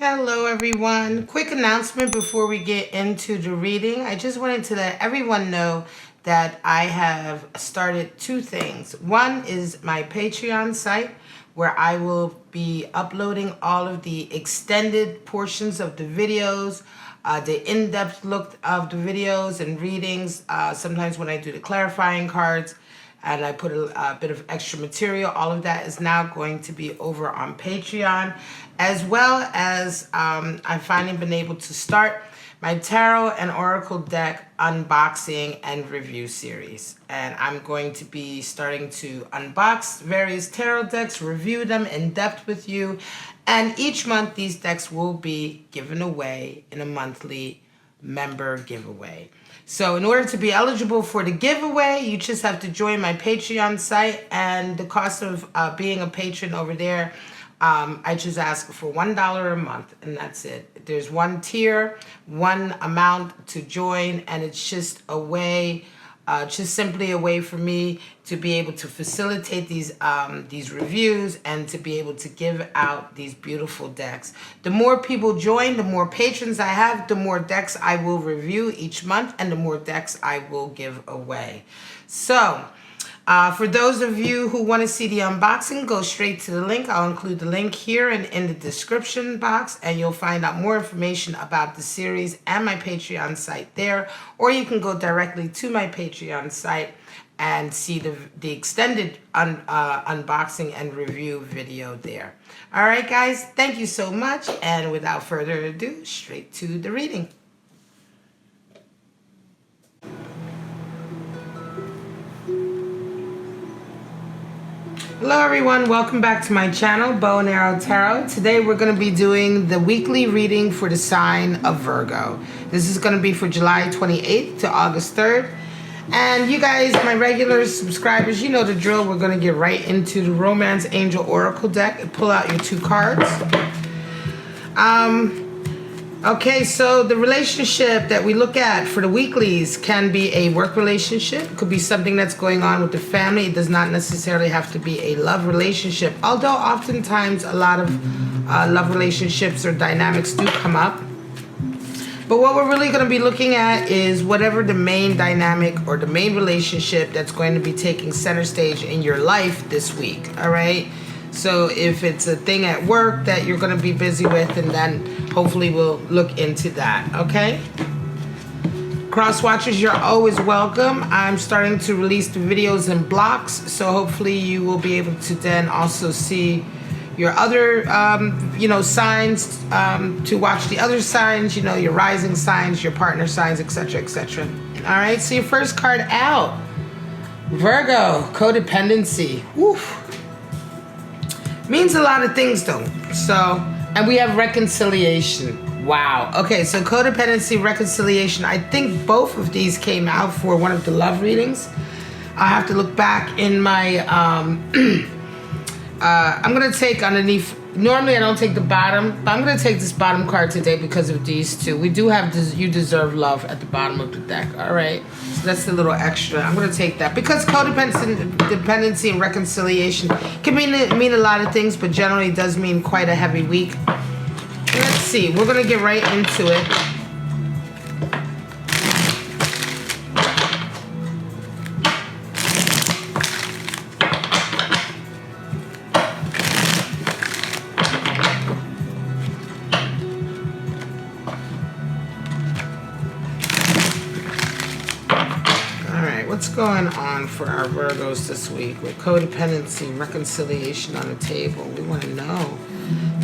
Hello everyone. Quick announcement before we get into the reading. I just wanted to let everyone know that I have started two things. One is my Patreon site where I will be uploading all of the extended portions of the videos, the in-depth look of the videos and readings, sometimes when I do the clarifying cards, and I put a bit of extra material. All of that is now going to be over on Patreon, as well as I've finally been able to start my tarot and oracle deck unboxing and review series. And I'm going to be starting to unbox various tarot decks, review them in depth with you, and each month these decks will be given away in a monthly member giveaway. So in order to be eligible for the giveaway, you just have to join my Patreon site, and the cost of being a patron over there, I just ask for $1 a month, and that's it. There's one tier, one amount to join, and it's just a way, just simply a way for me to be able to facilitate these reviews and to be able to give out these beautiful decks. The more people join, the more patrons I have, the more decks I will review each month, and the more decks I will give away. So for those of you who want to see the unboxing, go straight to the link. I'll include the link here and in the description box, and you'll find out more information about the series and my Patreon site there. Or you can go directly to my Patreon site and see the extended unboxing and review video there. All right, guys, thank you so much. And without further ado, straight to the reading. Hello everyone, welcome back to my channel, Bow and Arrow Tarot. Today we're going to be doing the weekly reading for the sign of Virgo. This is going to be for July 28th to August 3rd. And you guys, my regular subscribers, you know the drill. We're going to get right into the Romance Angel Oracle deck and pull out your two cards. Okay, so the relationship that we look at for the weeklies can be a work relationship. It could be something that's going on with the family. It does not necessarily have to be a love relationship, although oftentimes a lot of love relationships or dynamics do come up. But what we're really going to be looking at is whatever the main dynamic or the main relationship that's going to be taking center stage in your life this week, all right? So if it's a thing at work that you're going to be busy with, and then hopefully we'll look into that, okay? Cross watchers, you're always welcome. I'm starting to release the videos in blocks, so hopefully you will be able to then also see your other, signs, to watch the other signs, your rising signs, your partner signs, etc., etc. All right, so your first card out, Virgo, codependency. Woof. Means a lot of things though. So, and we have reconciliation. Wow. Okay, so codependency, reconciliation. I think both of these came out for one of the love readings. I have to look back in my, I'm going to take underneath. Normally I don't take the bottom, but I'm going to take this bottom card today because of these two. We do have this, You Deserve Love at the bottom of the deck. All right. So that's a little extra. I'm going to take that because codependency and reconciliation can mean a lot of things, but generally does mean quite a heavy week. Let's see. We're going to get right into it. What's going on for our Virgos this week with codependency, reconciliation on the table? We want to know.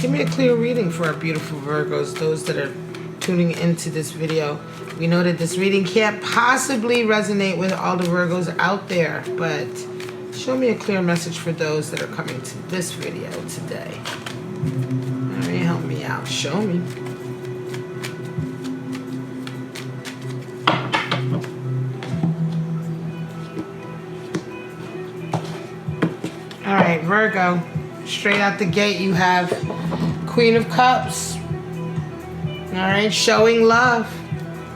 Give me a clear reading for our beautiful Virgos, those that are tuning into this video. We know that this reading can't possibly resonate with all the Virgos out there, but show me a clear message for those that are coming to this video today. All right, help me out. Show me. All right, Virgo, straight out the gate, you have Queen of Cups. All right, showing love,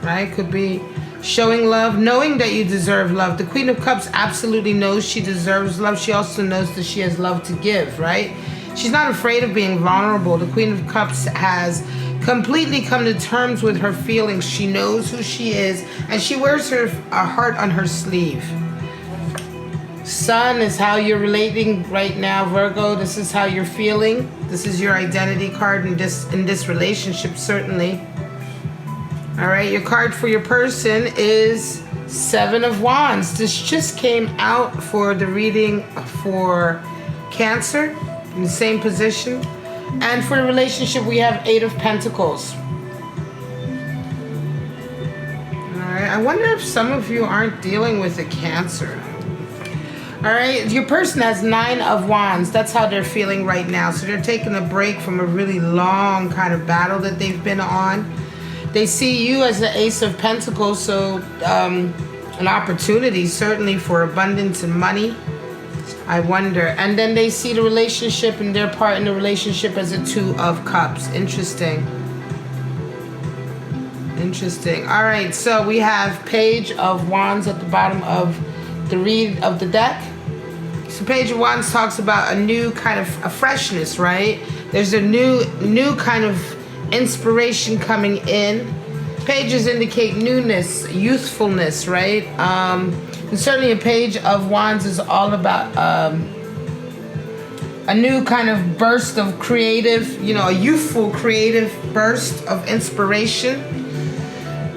right? Could be showing love, knowing that you deserve love. The Queen of Cups absolutely knows she deserves love. She also knows that she has love to give, right? She's not afraid of being vulnerable. The Queen of Cups has completely come to terms with her feelings. She knows who she is, and she wears her heart on her sleeve. Sun is how you're relating right now, Virgo. This is how you're feeling. This is your identity card in this relationship, certainly. All right, your card for your person is Seven of Wands. This just came out for the reading for Cancer in the same position. And for the relationship, we have Eight of Pentacles. All right, I wonder if some of you aren't dealing with a Cancer. All right, your person has Nine of Wands. That's how they're feeling right now. So they're taking a break from a really long kind of battle that they've been on. They see you as the Ace of Pentacles, so an opportunity certainly for abundance and money. I wonder. And then they see the relationship and their part in the relationship as a Two of Cups. Interesting. Interesting. All right, so we have Page of Wands at the bottom of the deck. So Page of Wands talks about a new kind of a freshness, right? There's a new kind of inspiration coming in. Pages indicate newness, youthfulness, right? And certainly a Page of Wands is all about a new kind of burst of creative, a youthful creative burst of inspiration,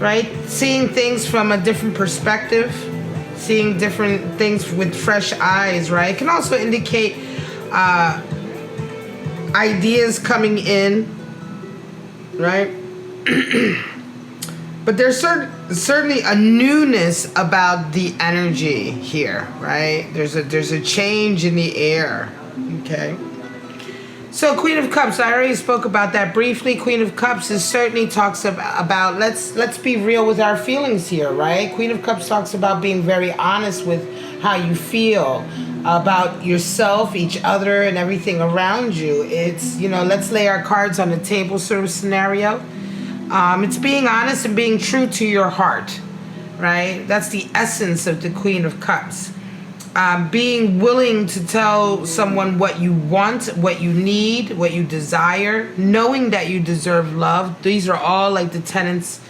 right? Seeing things from a different perspective, seeing different things with fresh eyes, right? It can also indicate ideas coming in, right? But there's certainly a newness about the energy here, right? There's a change in the air, okay? So Queen of Cups, I already spoke about that briefly. Queen of Cups certainly talks about let's be real with our feelings here, right? Queen of Cups talks about being very honest with how you feel about yourself, each other, and everything around you. It's, let's lay our cards on the table sort of scenario. It's being honest and being true to your heart, right? That's the essence of the Queen of Cups. Being willing to tell someone what you want, what you need, what you desire, knowing that you deserve love. These are all like the tenets,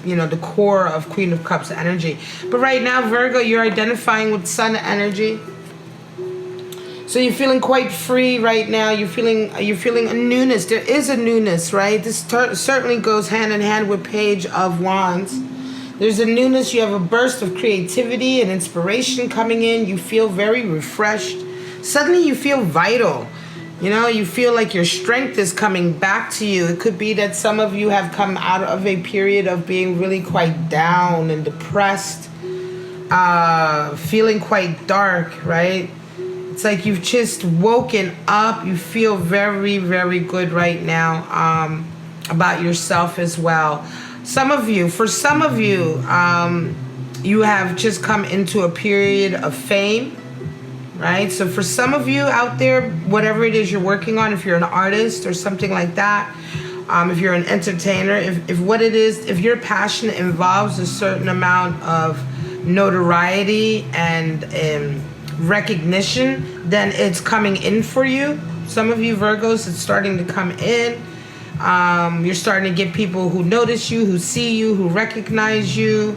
the core of Queen of Cups energy. But right now, Virgo, you're identifying with Sun energy. So you're feeling quite free right now. You're feeling a newness. There is a newness, right? This certainly goes hand in hand with Page of Wands. There's a newness. You have a burst of creativity and inspiration coming in. You feel very refreshed. Suddenly you feel vital. You feel like your strength is coming back to you. It could be that some of you have come out of a period of being really quite down and depressed, feeling quite dark, right? It's like you've just woken up. You feel very, very good right now about yourself as well. For some of you, you have just come into a period of fame, right? So for some of you out there, whatever it is you're working on, if you're an artist or something like that, if you're an entertainer, if your passion involves a certain amount of notoriety and recognition, then it's coming in for you. Some of you Virgos, it's starting to come in. You're starting to get people who notice you, who see you, who recognize you,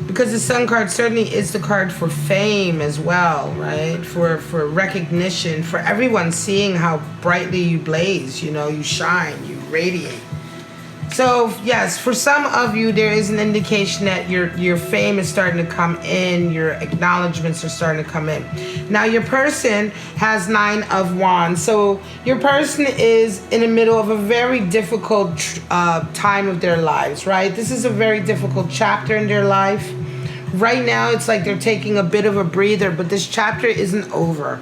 because the Sun card certainly is the card for fame as well, right? For recognition, for everyone seeing how brightly you blaze, you shine, you radiate. So yes, for some of you, there is an indication that your fame is starting to come in, your acknowledgements are starting to come in. Now your person has Nine of Wands, so your person is in the middle of a very difficult time of their lives, right? This is a very difficult chapter in their life. Right now, it's like they're taking a bit of a breather, but this chapter isn't over.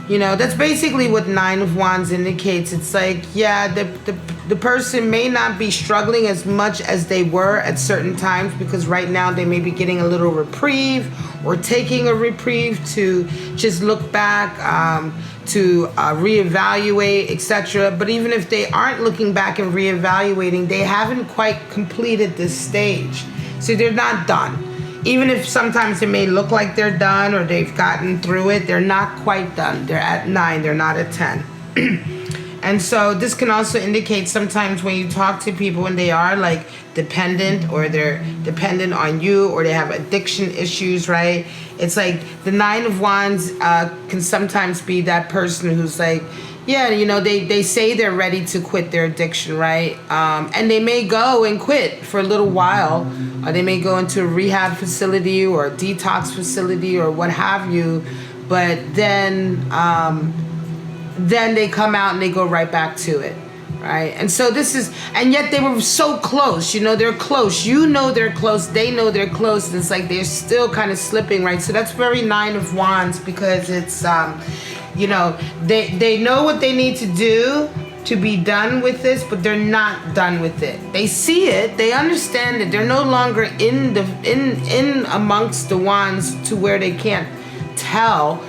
That's basically what Nine of Wands indicates. It's like, yeah, the person may not be struggling as much as they were at certain times, because right now they may be getting a little reprieve or taking a reprieve to just look back, to reevaluate, etc. But even if they aren't looking back and reevaluating, they haven't quite completed this stage. So they're not done. Even if sometimes it may look like they're done or they've gotten through it, they're not quite done. They're at 9, they're not at 10. And so this can also indicate sometimes when you talk to people and they are like dependent, or they're dependent on you, or they have addiction issues, right? It's like the 9 of Wands can sometimes be that person who's like, yeah, you know, they say they're ready to quit their addiction, right? And they may go and quit for a little while, or they may go into a rehab facility or a detox facility or what have you, but then they come out and they go right back to it, right? And so this is, and yet they were so close, you know, they're close. You know they're close, they know they're close, and it's like they're still kind of slipping, right? So that's very 9 of Wands, because it's, you know, they know what they need to do to be done with this, but they're not done with it. They see it, they understand it. They're no longer in amongst the wands to where they can't tell.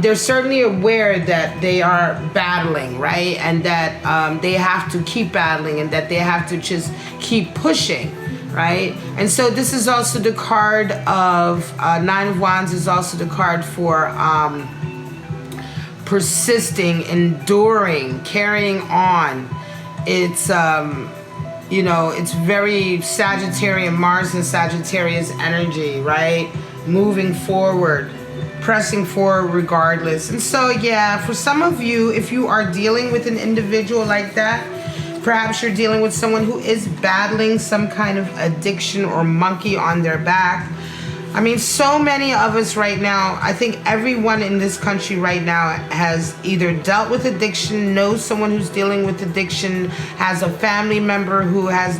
They're certainly aware that they are battling, right? And that they have to keep battling, and that they have to just keep pushing, right? And so this is also the card of 9 of Wands is also the card for persisting, enduring, carrying on. It's you know, it's very Sagittarian, Mars and Sagittarius energy, right? Moving forward, pressing forward regardless. And so yeah, for some of you, if you are dealing with an individual like that, perhaps you're dealing with someone who is battling some kind of addiction or monkey on their back. I mean, so many of us right now, I think everyone in this country right now has either dealt with addiction, knows someone who's dealing with addiction, has a family member who has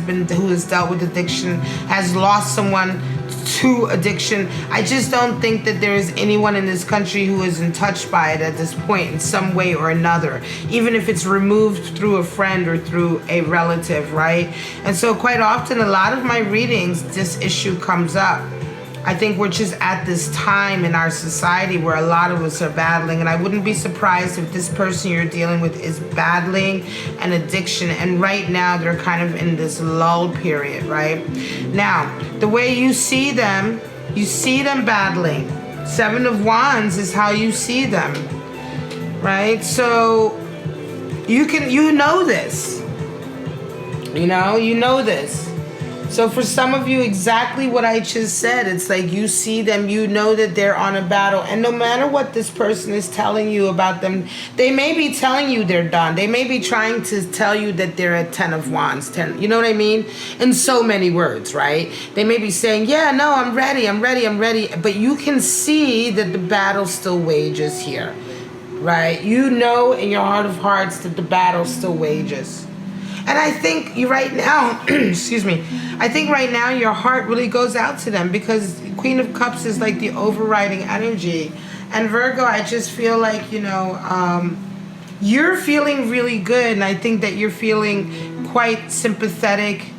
dealt with addiction, has lost someone to addiction. I just don't think that there is anyone in this country who isn't touched by it at this point in some way or another, even if it's removed through a friend or through a relative, right? And so quite often, a lot of my readings, this issue comes up. I think we're just at this time in our society where a lot of us are battling, and I wouldn't be surprised if this person you're dealing with is battling an addiction, and right now they're kind of in this lull period, right? Now, the way you see them battling. 7 of Wands is how you see them, right? So you know this. You know this. So for some of you, exactly what I just said, it's like you see them, you know that they're on a battle. And no matter what this person is telling you about them, they may be telling you they're done. They may be trying to tell you that they're at 10 of Wands, 10, you know what I mean? In so many words, right? They may be saying, yeah, no, I'm ready. But you can see that the battle still wages here, right? You know in your heart of hearts that the battle still wages. And I think you right now, excuse me, I think right now your heart really goes out to them, because Queen of Cups is like the overriding energy. And Virgo, I just feel like, you're feeling really good. And I think that you're feeling quite sympathetic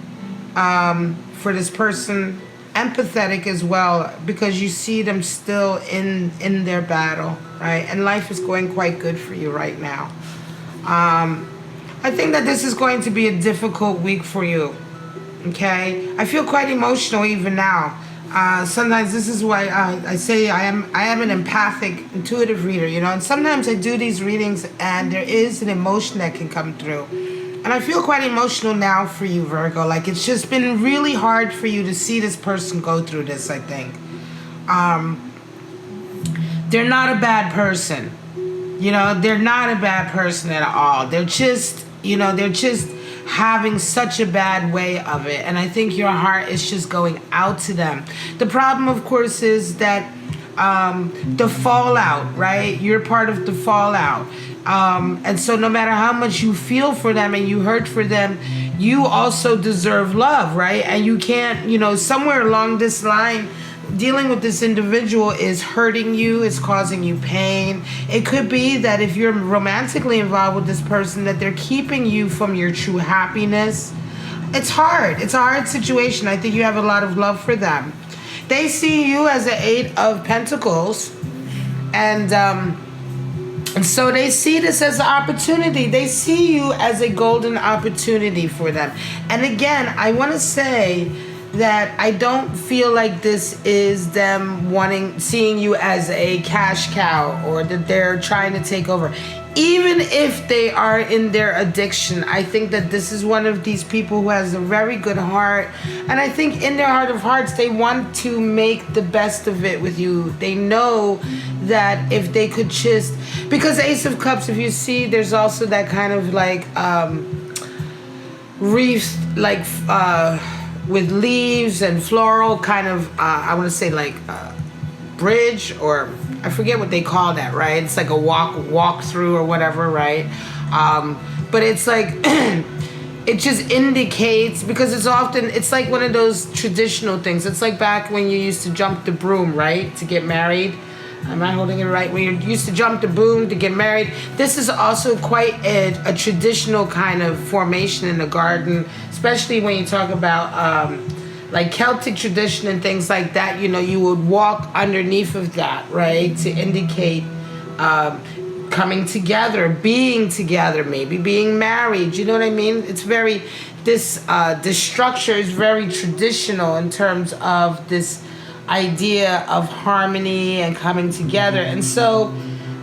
for this person, empathetic as well, because you see them still in their battle, right? And life is going quite good for you right now. I think that this is going to be a difficult week for you, okay? I feel quite emotional even now. Sometimes this is why I say I am an empathic, intuitive reader, and sometimes I do these readings and there is an emotion that can come through. And I feel quite emotional now for you, Virgo. Like, it's just been really hard for you to see this person go through this, I think. They're not a bad person. They're not a bad person at all. They're just... they're just having such a bad way of it. And I think your heart is just going out to them. The problem, of course, is that the fallout, right? You're part of the fallout. And so no matter how much you feel for them and you hurt for them, you also deserve love, right? And you can't, somewhere along this line, dealing with this individual is hurting you, it's causing you pain. It could be that if you're romantically involved with this person, that they're keeping you from your true happiness. It's hard. It's a hard situation. I think you have a lot of love for them. They see you as an 8 of Pentacles, and so they see this as an opportunity. They see you as a golden opportunity for them. And again, I want to say that I don't feel like this is them seeing you as a cash cow, or that they're trying to take over. Even if they are in their addiction, I think that this is one of these people who has a very good heart. And I think in their heart of hearts, they want to make the best of it with you. They know that if they could just, because Ace of Cups, if you see, there's also that kind of like wreath, like with leaves and floral kind of, I want to say like bridge, or I forget what they call that, right? It's like a walk through or whatever, right? But it's like it just indicates, because it's like one of those traditional things. It's like back when you used to jump the broom, right, to get married. Am I holding it right? When you used to jump the broom to get married. This is also quite a traditional kind of formation in the garden, especially when you talk about like Celtic tradition and things like that. You know, you would walk underneath of that, right, to indicate coming together, being together, maybe being married. You know what I mean? It's very, this structure is very traditional in terms of this idea of harmony and coming together. And so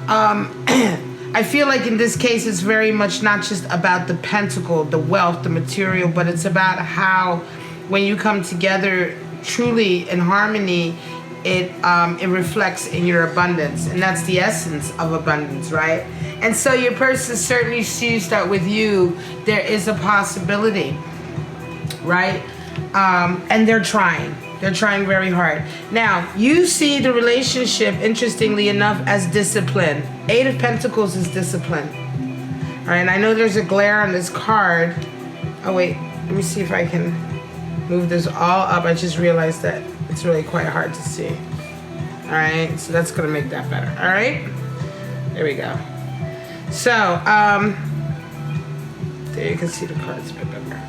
I feel like in this case it's very much not just about the pentacle, the wealth, the material, but it's about how when you come together truly in harmony, it reflects in your abundance. And that's the essence of abundance, right? And so your person certainly sees that with you there is a possibility, right? And they're trying very hard. Now, you see the relationship, interestingly enough, as discipline. Eight of Pentacles is discipline. All right, and I know there's a glare on this card. Oh, wait, let me see if I can move this all up. I just realized that it's really quite hard to see. All right, so that's gonna make that better. All right, there we go. So, there you can see the cards a bit better.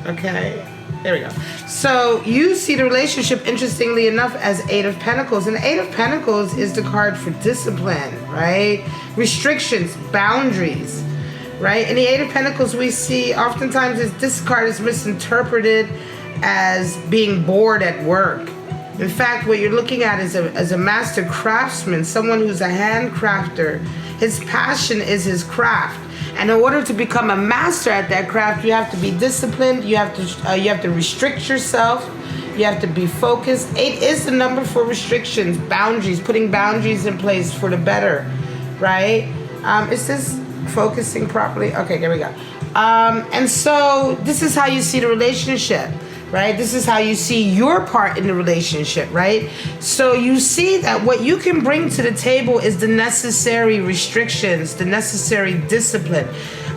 Okay. There we go. So you see the relationship, interestingly enough, as Eight of Pentacles. And the Eight of Pentacles is the card for discipline, right? Restrictions, boundaries, right? In the Eight of Pentacles, we see oftentimes this card is misinterpreted as being bored at work. In fact, what you're looking at is a master craftsman, someone who's a handcrafter. His passion is his craft. And in order to become a master at that craft, you have to be disciplined. You have to restrict yourself. You have to be focused. 8 is the number for restrictions, boundaries, putting boundaries in place for the better, right? Is this focusing properly? Okay, there we go. And so this is how you see the relationship, right? This is how you see your part in the relationship, right? So you see that what you can bring to the table is the necessary restrictions, the necessary discipline.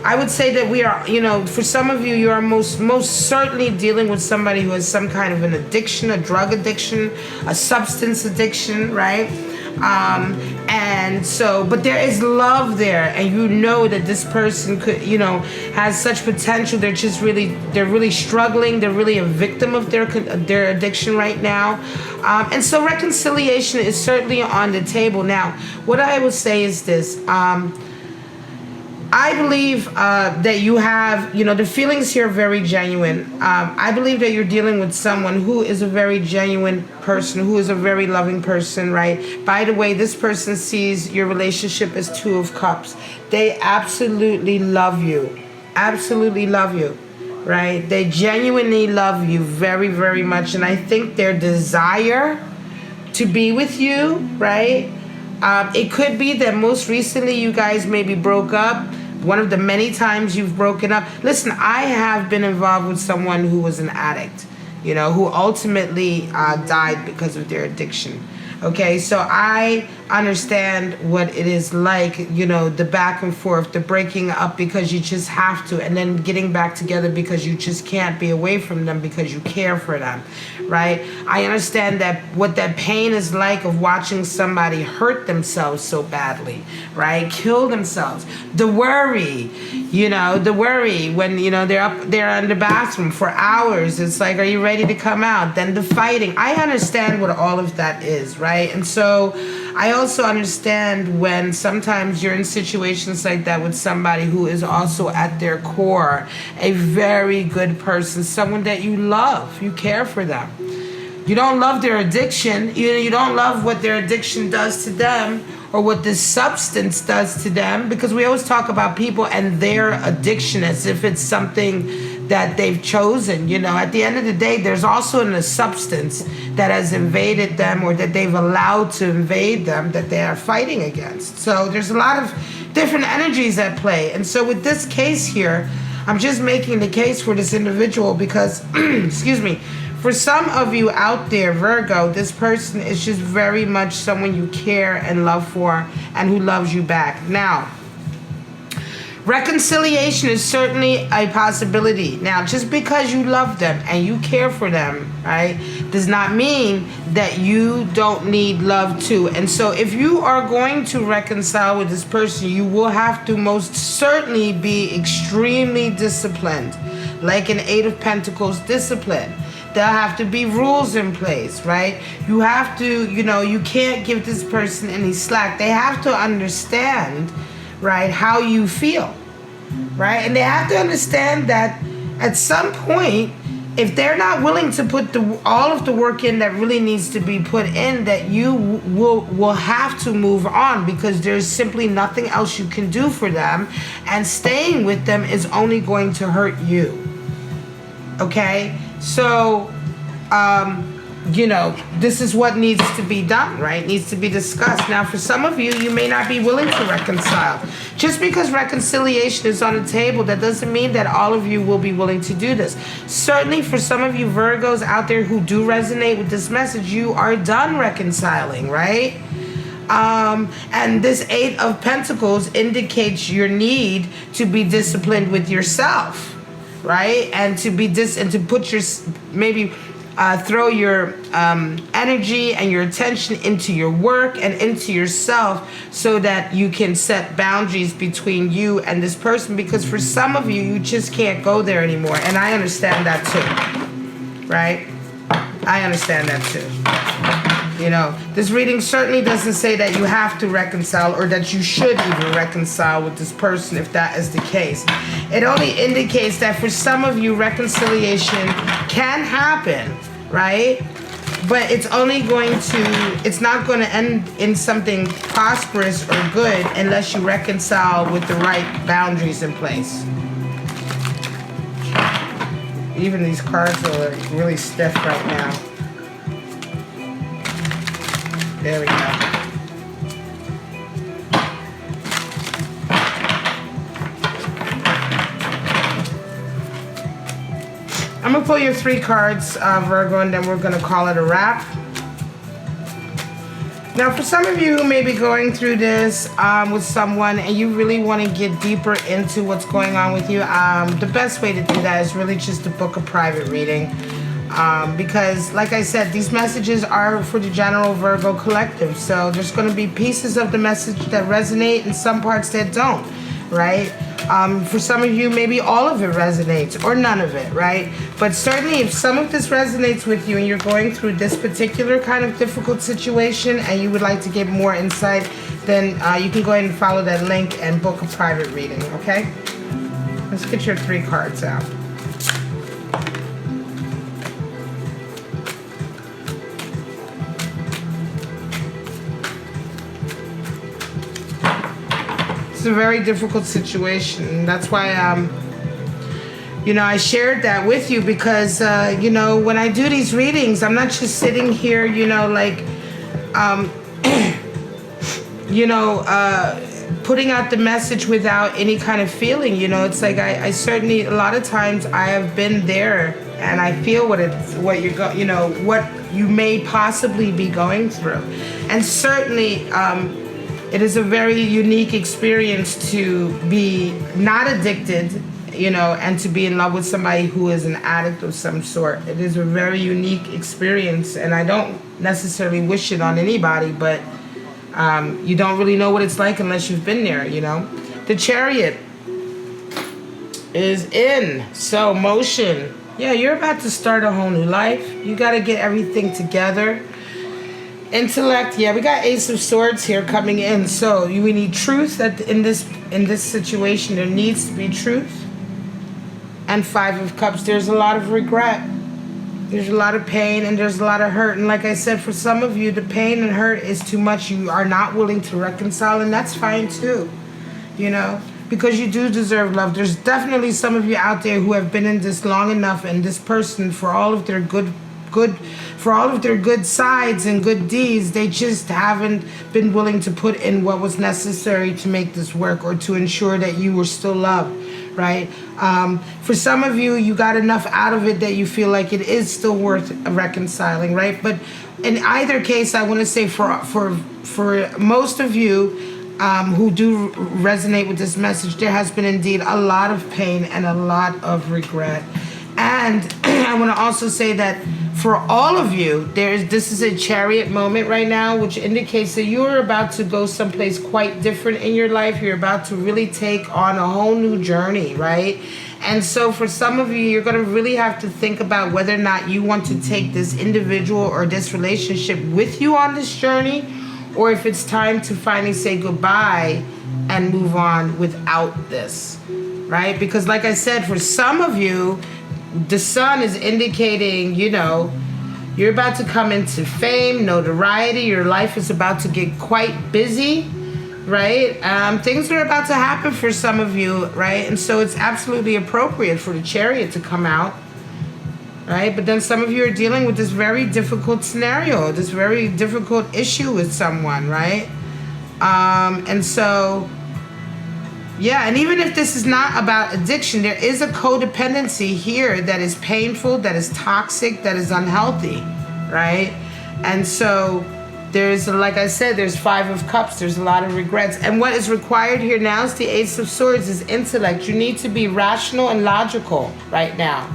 I would say that we are, you know, for some of you, you are most certainly dealing with somebody who has some kind of an addiction, a drug addiction, a substance addiction, right? And so, but there is love there, and you know that this person could, you know, has such potential. They're really struggling. They're really a victim of their addiction right now. And so reconciliation is certainly on the table. Now, what I would say is this, I believe that you have, you know, the feelings here are very genuine. I believe that you're dealing with someone who is a very genuine person, who is a very loving person, right? By the way, this person sees your relationship as Two of Cups. They absolutely love you. Absolutely love you, right? They genuinely love you very, very much. And I think their desire to be with you, right? It could be that most recently you guys maybe broke up. One of the many times you've broken up. Listen, I have been involved with someone who was an addict, you know, who ultimately died because of their addiction. Okay, so I understand what it is like, you know, the back and forth, the breaking up because you just have to, and then getting back together because you just can't be away from them because you care for them, right? I understand that what that pain is like of watching somebody hurt themselves so badly, right? Kill themselves. The worry, you know, the worry when, you know, they're up there in the bathroom for hours. It's like, are you ready to come out? Then the fighting. I understand what all of that is, right? And so I also understand when sometimes you're in situations like that with somebody who is also at their core a very good person, someone that you love, you care for them. You don't love their addiction. You don't love what their addiction does to them or what this substance does to them, because we always talk about people and their addiction as if it's something that they've chosen. At the end of the day, there's also a substance that has invaded them or that they've allowed to invade them that they are fighting against. So there's a lot of different energies at play. And so with this case here, I'm just making the case for this individual because, excuse me, for some of you out there, Virgo, this person is just very much someone you care and love for and who loves you back. Now, reconciliation is certainly a possibility. Now, just because you love them and you care for them, right, does not mean that you don't need love too. And so if you are going to reconcile with this person, you will have to most certainly be extremely disciplined, like an Eight of Pentacles discipline. There'll have to be rules in place, right? You have to, you can't give this person any slack. They have to understand, right, how you feel, right? And they have to understand that at some point, if they're not willing to put all of the work in that really needs to be put in, that you will have to move on, because there's simply nothing else you can do for them, and staying with them is only going to hurt you. Okay? So, this is what needs to be done, right? Needs to be discussed. Now, for some of you, you may not be willing to reconcile. Just because reconciliation is on the table, that doesn't mean that all of you will be willing to do this. Certainly, for some of you Virgos out there who do resonate with this message, you are done reconciling, right? And this Eight of Pentacles indicates your need to be disciplined with yourself, right? And to be and to put your throw your energy and your attention into your work and into yourself, so that you can set boundaries between you and this person. Because for some of you, you just can't go there anymore, and I understand that too, right? I understand that too. This reading certainly doesn't say that you have to reconcile or that you should even reconcile with this person if that is the case. It only indicates that for some of you, reconciliation can happen, right? But it's not going to end in something prosperous or good unless you reconcile with the right boundaries in place. Even these cards are really stiff right now. There we go. I'm going to pull your 3 cards, Virgo, and then we're going to call it a wrap. Now, for some of you who may be going through this with someone and you really want to get deeper into what's going on with you, the best way to do that is really just to book a private reading. Because, like I said, these messages are for the general Virgo collective. So there's going to be pieces of the message that resonate and some parts that don't, right? For some of you, maybe all of it resonates or none of it, right? But certainly if some of this resonates with you and you're going through this particular kind of difficult situation and you would like to get more insight, then you can go ahead and follow that link and book a private reading, okay? Let's get your 3 cards out. A very difficult situation. That's why I shared that with you, because when I do these readings, I'm not just sitting here putting out the message without any kind of feeling. It's like I certainly, a lot of times I have been there and I feel what you may possibly be going through. And certainly it is a very unique experience to be not addicted, and to be in love with somebody who is an addict of some sort. It is a very unique experience, and I don't necessarily wish it on anybody, but you don't really know what it's like unless you've been there, The Chariot is in, so motion. Yeah, you're about to start a whole new life. You got to get everything together. Intellect, yeah, we got Ace of Swords here coming in. So we need truth. That in this situation, there needs to be truth. And Five of Cups, there's a lot of regret. There's a lot of pain and there's a lot of hurt. And like I said, for some of you, the pain and hurt is too much. You are not willing to reconcile, and that's fine too, you know, because you do deserve love. There's definitely some of you out there who have been in this long enough, and this person, for all of their good sides and good deeds, they just haven't been willing to put in what was necessary to make this work, or to ensure that you were still loved, right? For some of you, you got enough out of it that you feel like it is still worth reconciling, right? But in either case, I want to say for most of you who do resonate with this message, there has been indeed a lot of pain and a lot of regret. And I want to also say that for all of you, this is a Chariot moment right now, which indicates that you're about to go someplace quite different in your life. You're about to really take on a whole new journey, right? And so for some of you, you're going to really have to think about whether or not you want to take this individual or this relationship with you on this journey, or if it's time to finally say goodbye and move on without this, right? Because like I said, for some of you, the sun is indicating, you know, you're about to come into fame, notoriety. Your life is about to get quite busy, right? Things are about to happen for some of you, right? And so it's absolutely appropriate for the Chariot to come out, right? But then some of you are dealing with this very difficult scenario, this very difficult issue with someone, right? And so... yeah, and even if this is not about addiction, there is a codependency here that is painful, that is toxic, that is unhealthy, right? And so there's, like I said, there's Five of Cups, there's a lot of regrets. And what is required here now is the Ace of Swords, is intellect. You need to be rational and logical right now,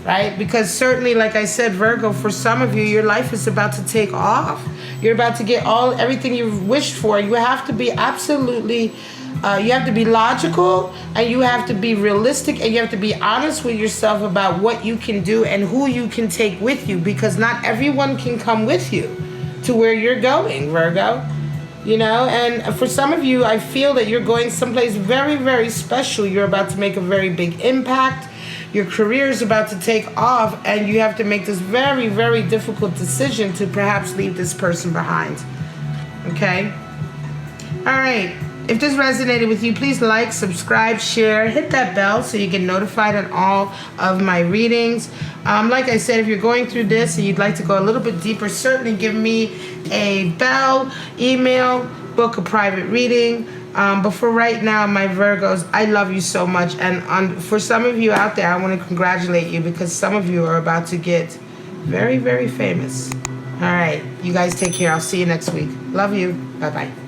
right? Because certainly, like I said, Virgo, for some of you, your life is about to take off. You're about to get everything you've wished for. You have to be absolutely... you have to be logical, and you have to be realistic, and you have to be honest with yourself about what you can do and who you can take with you, because not everyone can come with you to where you're going, Virgo. You know, and for some of you, I feel that you're going someplace very, very special. You're about to make a very big impact. Your career is about to take off, and you have to make this very, very difficult decision to perhaps leave this person behind. Okay? All right. If this resonated with you, please like, subscribe, share, hit that bell so you get notified on all of my readings. Like I said, if you're going through this and you'd like to go a little bit deeper, certainly give me a bell, email, book a private reading. But for right now, my Virgos, I love you so much. And for some of you out there, I want to congratulate you, because some of you are about to get very, very famous. All right. You guys take care. I'll see you next week. Love you. Bye-bye.